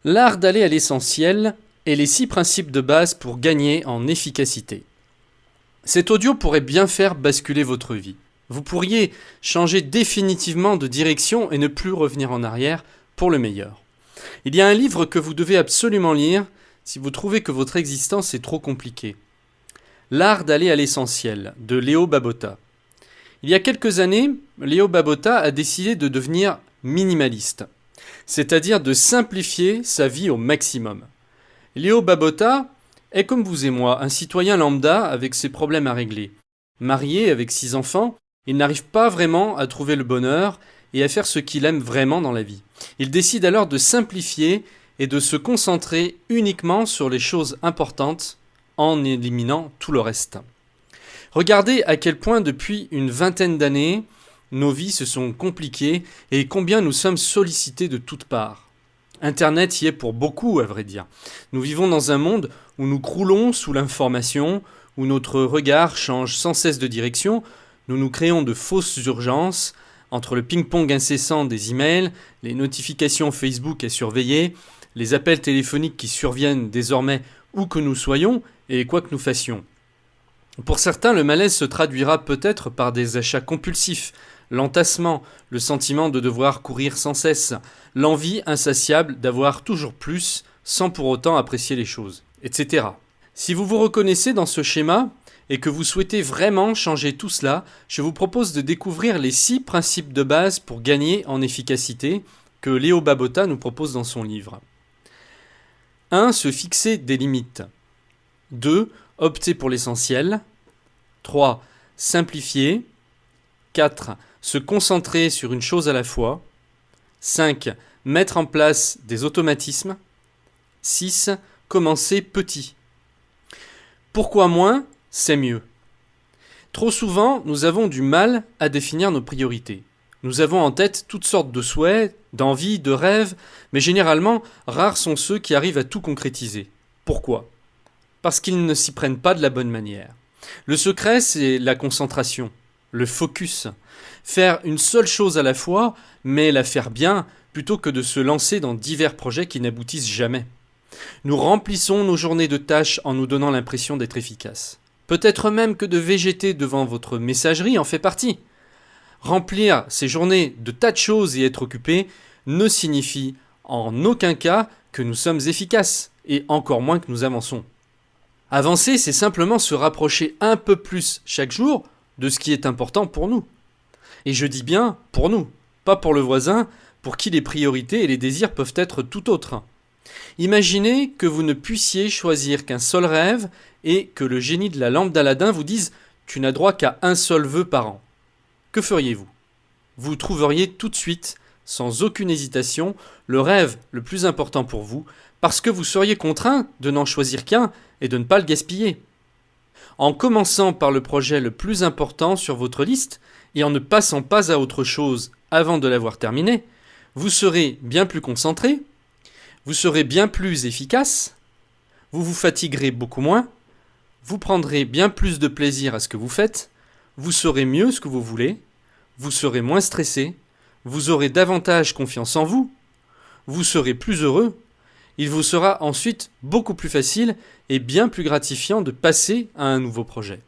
L'art d'aller à l'essentiel et les 6 principes de base pour gagner en efficacité. Cet audio pourrait bien faire basculer votre vie. Vous pourriez changer définitivement de direction et ne plus revenir en arrière pour le meilleur. Il y a un livre que vous devez absolument lire si vous trouvez que votre existence est trop compliquée. L'art d'aller à l'essentiel de Léo Babauta. Il y a quelques années, Léo Babauta a décidé de devenir minimaliste, c'est-à-dire de simplifier sa vie au maximum. Léo Babauta est comme vous et moi, un citoyen lambda avec ses problèmes à régler. Marié avec 6 enfants, il n'arrive pas vraiment à trouver le bonheur et à faire ce qu'il aime vraiment dans la vie. Il décide alors de simplifier et de se concentrer uniquement sur les choses importantes en éliminant tout le reste. Regardez à quel point depuis une vingtaine d'années, nos vies se sont compliquées et combien nous sommes sollicités de toutes parts. Internet y est pour beaucoup, à vrai dire. Nous vivons dans un monde où nous croulons sous l'information, où notre regard change sans cesse de direction, nous créons de fausses urgences, entre le ping-pong incessant des emails, les notifications Facebook à surveiller, les appels téléphoniques qui surviennent désormais où que nous soyons et quoi que nous fassions. Pour certains, le malaise se traduira peut-être par des achats compulsifs, l'entassement, le sentiment de devoir courir sans cesse, l'envie insatiable d'avoir toujours plus sans pour autant apprécier les choses, etc. Si vous vous reconnaissez dans ce schéma et que vous souhaitez vraiment changer tout cela, je vous propose de découvrir les 6 principes de base pour gagner en efficacité que Léo Babauta nous propose dans son livre. 1. Se fixer des limites. 2. Opter pour l'essentiel. 3. Simplifier. 4. Se concentrer sur une chose à la fois. 5. Mettre en place des automatismes. 6. Commencer petit. Pourquoi moins, c'est mieux. Trop souvent, nous avons du mal à définir nos priorités. Nous avons en tête toutes sortes de souhaits, d'envies, de rêves, mais généralement, rares sont ceux qui arrivent à tout concrétiser. Pourquoi ? Parce qu'ils ne s'y prennent pas de la bonne manière. Le secret, c'est la concentration, le focus. Faire une seule chose à la fois, mais la faire bien, plutôt que de se lancer dans divers projets qui n'aboutissent jamais. Nous remplissons nos journées de tâches en nous donnant l'impression d'être efficaces. Peut-être même que de végéter devant votre messagerie en fait partie. Remplir ces journées de tas de choses et être occupé ne signifie en aucun cas que nous sommes efficaces, et encore moins que nous avançons. Avancer, c'est simplement se rapprocher un peu plus chaque jour de ce qui est important pour nous. Et je dis bien pour nous, pas pour le voisin, pour qui les priorités et les désirs peuvent être tout autres. Imaginez que vous ne puissiez choisir qu'un seul rêve et que le génie de la lampe d'Aladin vous dise « Tu n'as droit qu'à un seul vœu par an ». Que feriez-vous ? Vous trouveriez tout de suite, sans aucune hésitation, le rêve le plus important pour vous, parce que vous seriez contraint de n'en choisir qu'un et de ne pas le gaspiller. En commençant par le projet le plus important sur votre liste et en ne passant pas à autre chose avant de l'avoir terminé, vous serez bien plus concentré, vous serez bien plus efficace, vous vous fatiguerez beaucoup moins, vous prendrez bien plus de plaisir à ce que vous faites, vous saurez mieux ce que vous voulez, vous serez moins stressé, vous aurez davantage confiance en vous, vous serez plus heureux, il vous sera ensuite beaucoup plus facile et bien plus gratifiant de passer à un nouveau projet.